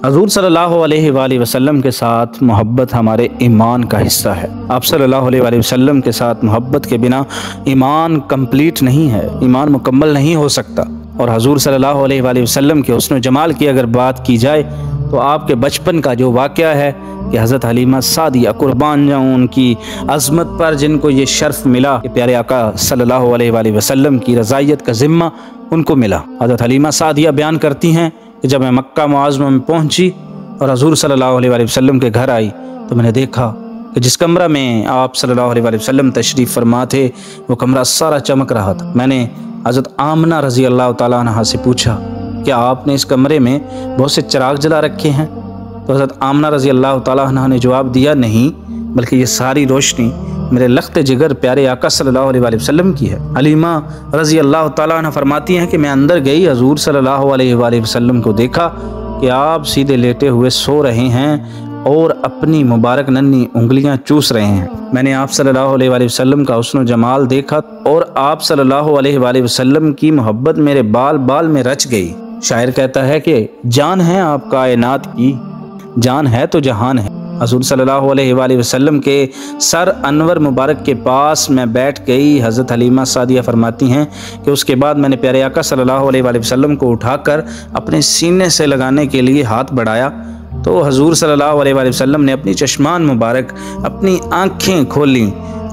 حضور صلی اللہ علیہ وآلہ وسلم کے ساتھ محبت ہمارے ایمان کا حصہ ہے۔ آپ صلی اللہ علیہ وآلہ وسلم کے ساتھ محبت کے بنا ایمان کمپلیٹ نہیں ہے، ایمان مکمل نہیں ہو سکتا۔ اور حضور صلی اللہ علیہ وآلہ وسلم کے حسن و جمال کی اگر بات کی جائے تو آپ کے بچپن کا جو واقعہ ہے کہ حضرت حلیمہ سعدیہ قربان جاؤں ان کی عظمت پر، جن کو یہ شرف ملا کہ پیارے آقا صلی اللہ علیہ وآلہ وسلم کی رضائیت کا ذمہ ان کو ملا۔ حضرت حلیمہ سعدیہ بیان کرتی ہیں کہ جب میں مکہ معظمہ میں پہنچی اور حضور صلی اللہ علیہ وآلہ وسلم کے گھر آئی تو میں نے دیکھا کہ جس کمرہ میں آپ صلی اللہ علیہ وآلہ وسلم تشریف فرما تھے وہ کمرہ سارا چمک رہا تھا۔ میں نے حضرت آمنہ رضی اللہ تعالیٰ عنہا سے پوچھا کیا آپ نے اس کمرے میں بہت سے چراغ جلا رکھے ہیں؟ تو حضرت آمنہ رضی اللہ تعالیٰ عنہ نے جواب دیا نہیں، بلکہ یہ ساری روشنی میرے لخت جگر پیارے آقا صلی اللہ علیہ وآلہ وسلم کی ہے۔ حلیمہ رضی اللہ تعالیٰ عنہ فرماتی ہیں کہ میں اندر گئی، حضور صلی اللہ علیہ وآلہ وسلم کو دیکھا کہ آپ سیدھے لیٹے ہوئے سو رہے ہیں اور اپنی مبارک ننھی انگلیاں چوس رہے ہیں۔ میں نے آپ صلی اللہ علیہ وآلہ وسلم کا حسن و جمال دیکھا اور آپ صلی اللہ علیہ وآلہ وسلم کی محبت میرے بال بال میں رچ گئی۔ شاعر کہتا ہے کہ جان ہے آپ کائنات کی، جان ہے تو جہان ہے۔ حضور صلی اللہ علیہ وآلہ وسلم کے سر انور مبارک کے پاس میں بیٹھ گئی۔ حضرت حلیمہ سعدیہ فرماتی ہیں کہ اس کے بعد میں نے پیارے آقا صلی اللہ علیہ وآلہ وسلم کو اٹھا کر اپنے سینے سے لگانے کے لیے ہاتھ بڑھایا تو حضور صلی اللہ علیہ وآلہ وسلم نے اپنی چشمان مبارک، اپنی آنکھیں کھولیں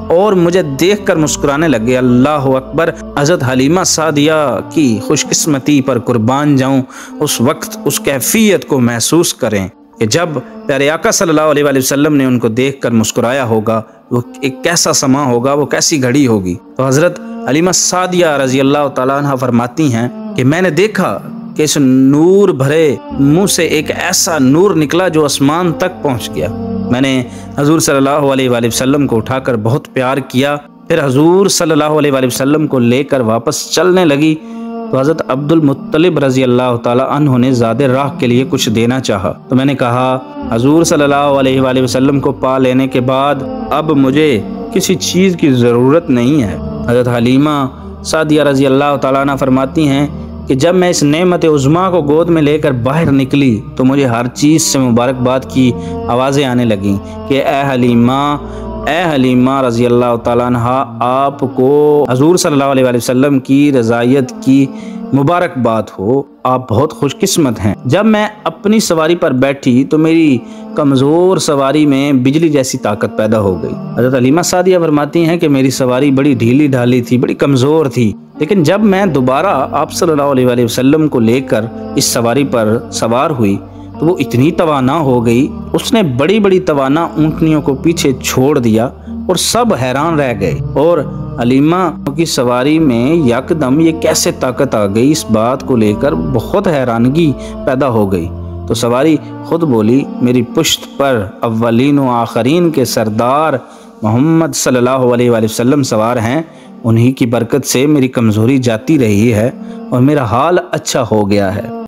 اور مجھے دیکھ کر مسکرانے لگے۔ اللہ اکبر! حضرت حلیمہ سعدیہ کی خوش قسمتی پر قربان جاؤں، اس وقت اس کیفیت کو محسوس کریں کہ جب پیارے آقا صلی اللہ علیہ وآلہ وسلم نے ان کو دیکھ کر مسکرایا ہوگا، وہ ایک کیسا سما ہوگا، وہ کیسی گھڑی ہوگی۔ تو حضرت حلیمہ سعدیہ رضی اللہ تعالیٰ عنہ فرماتی ہیں کہ میں نے دیکھا کہ اس نور بھرے منہ سے ایک ایسا نور نکلا جو آسمان تک پہنچ گیا۔ میں نے حضور صلی اللہ علیہ وآلہ وسلم کو اٹھا کر بہت پیار کیا، پھر حضور صلی اللہ علیہ وآلہ وسلم کو لے کر واپس چلنے لگی تو حضرت عبد المطلب رضی اللہ تعالیٰ عنہ نے زاد راہ کے لیے کچھ دینا چاہا تو میں نے کہا حضور صلی اللہ علیہ وآلہ وسلم کو پا لینے کے بعد اب مجھے کسی چیز کی ضرورت نہیں ہے۔ حضرت حلیمہ سعدیہ رضی اللہ تعالیٰ عنہ فرماتی ہیں کہ جب میں اس نعمت عظمیٰ کو گود میں لے کر باہر نکلی تو مجھے ہر چیز سے مبارکباد کی آوازیں آنے لگیں کہ اے حلیمہ رضی اللہ تعالیٰ عنہ، آپ کو حضور صلی اللہ علیہ وآلہ وسلم کی رضائیت کی مبارکباد ہو، آپ بہت خوش قسمت ہیں۔ جب میں اپنی سواری پر بیٹھی تو میری کمزور سواری میں بجلی جیسی طاقت پیدا ہو گئی۔ حضرت حلیمہ سعدیہ فرماتی ہیں کہ میری سواری بڑی ڈھیلی ڈھالی تھی، بڑی کمزور تھی، لیکن جب میں دوبارہ آپ صلی اللہ علیہ وآلہ وسلم کو لے کر اس سواری پر سوار ہوئی تو وہ اتنی توانا ہو گئی، اس نے بڑی بڑی توانا اونٹنیوں کو پیچھے چھوڑ دیا اور سب حیران رہ گئے۔ اور حلیمہ کی سواری میں یکدم یہ کیسے طاقت آ گئی، اس بات کو لے کر بہت حیرانگی پیدا ہو گئی۔ تو سواری خود بولی میری پشت پر اولین و آخرین کے سردار محمد صلی اللہ علیہ وآلہ وسلم سوار ہیں، انہی کی برکت سے میری کمزوری جاتی رہی ہے اور میرا حال اچھا ہو گیا ہے۔